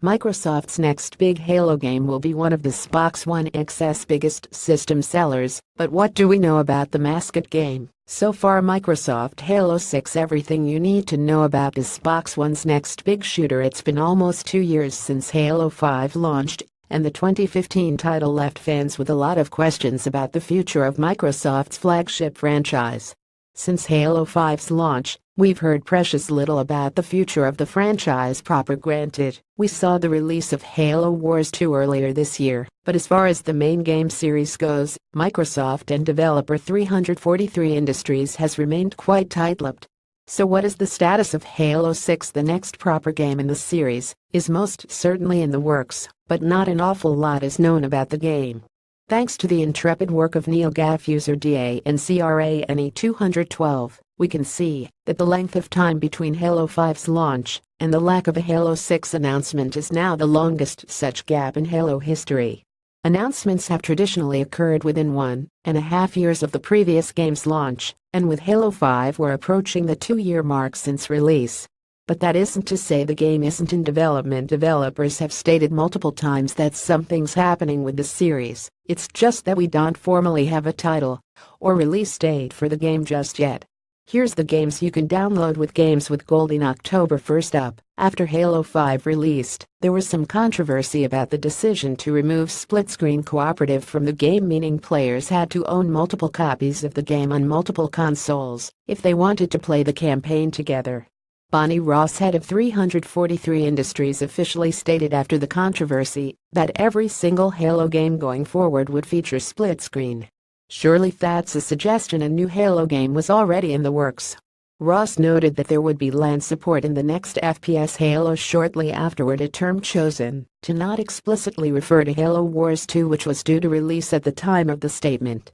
Microsoft's next big Halo game will be one of the Xbox One X's biggest system sellers, but what do we know about the mascot game? So far, Microsoft Halo 6. Everything you need to know about the Xbox One's next big shooter. It's been almost 2 years since Halo 5 launched, and the 2015 title left fans with a lot of questions about the future of Microsoft's flagship franchise. Since Halo 5's launch, we've heard precious little about the future of the franchise proper. Granted, we saw the release of Halo Wars 2 earlier this year, but as far as the main game series goes, Microsoft and developer 343 Industries has remained quite tight-lipped. So what is the status of Halo 6? The next proper game in the series is most certainly in the works, but not an awful lot is known about the game. Thanks to the intrepid work of NeoGAF user DANCRANE212, we can see that the length of time between Halo 5's launch and the lack of a Halo 6 announcement is now the longest such gap in Halo history. Announcements have traditionally occurred within 1.5 years of the previous game's launch, and with Halo 5 we're approaching the 2-year mark since release. But that isn't to say the game isn't in development. Developers have stated multiple times that something's happening with the series. It's just that we don't formally have a title or release date for the game just yet. Here's the games you can download with Games with Gold in October. First up, after Halo 5 released, there was some controversy about the decision to remove split-screen cooperative from the game, meaning players had to own multiple copies of the game on multiple consoles if they wanted to play the campaign together. Bonnie Ross, head of 343 Industries, officially stated after the controversy that every single Halo game going forward would feature split screen. Surely that's a suggestion a new Halo game was already in the works. Ross noted that there would be LAN support in the next FPS Halo shortly afterward, a term chosen to not explicitly refer to Halo Wars 2, which was due to release at the time of the statement.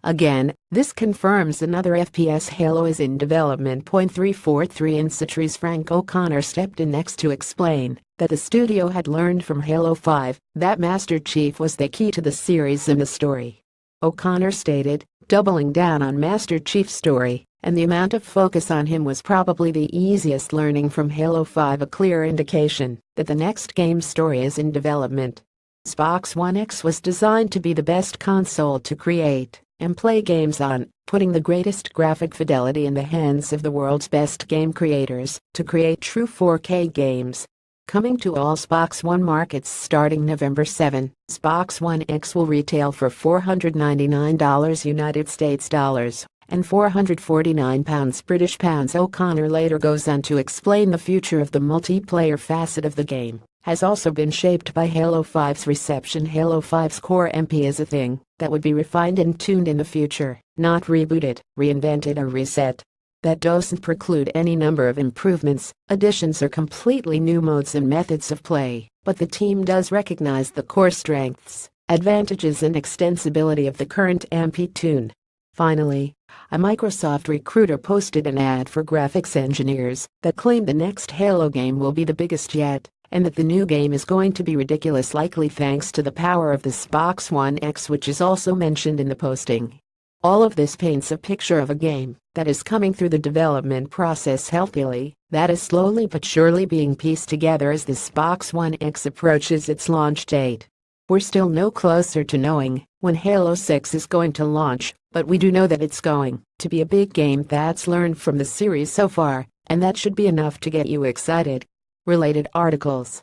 Again, this confirms another FPS Halo is in development. 343 Industries' Frank O'Connor stepped in next to explain that the studio had learned from Halo 5 that Master Chief was the key to the series and the story. O'Connor stated, doubling down on Master Chief's story and the amount of focus on him was probably the easiest learning from Halo 5, a clear indication that the next game's story is in development. Xbox One X was designed to be the best console to create and play games on, putting the greatest graphic fidelity in the hands of the world's best game creators to create true 4K games. Coming to all Xbox One markets starting November 7, Xbox One X will retail for $499 United States dollars and £449 British pounds. O'Connor later goes on to explain the future of the multiplayer facet of the game has also been shaped by Halo 5's reception. Halo 5's core MP is a thing that would be refined and tuned in the future, not rebooted, reinvented or reset. That doesn't preclude any number of improvements, additions or completely new modes and methods of play, but the team does recognize the core strengths, advantages and extensibility of the current MP tune. Finally, a Microsoft recruiter posted an ad for graphics engineers that claimed the next Halo game will be the biggest yet, and that the new game is going to be ridiculous, likely thanks to the power of the Xbox One X, which is also mentioned in the posting. All of this paints a picture of a game that is coming through the development process healthily, that is slowly but surely being pieced together as the Xbox One X approaches its launch date. We're still no closer to knowing when Halo 6 is going to launch, but we do know that it's going to be a big game that's learned from the series so far, and that should be enough to get you excited. Related articles.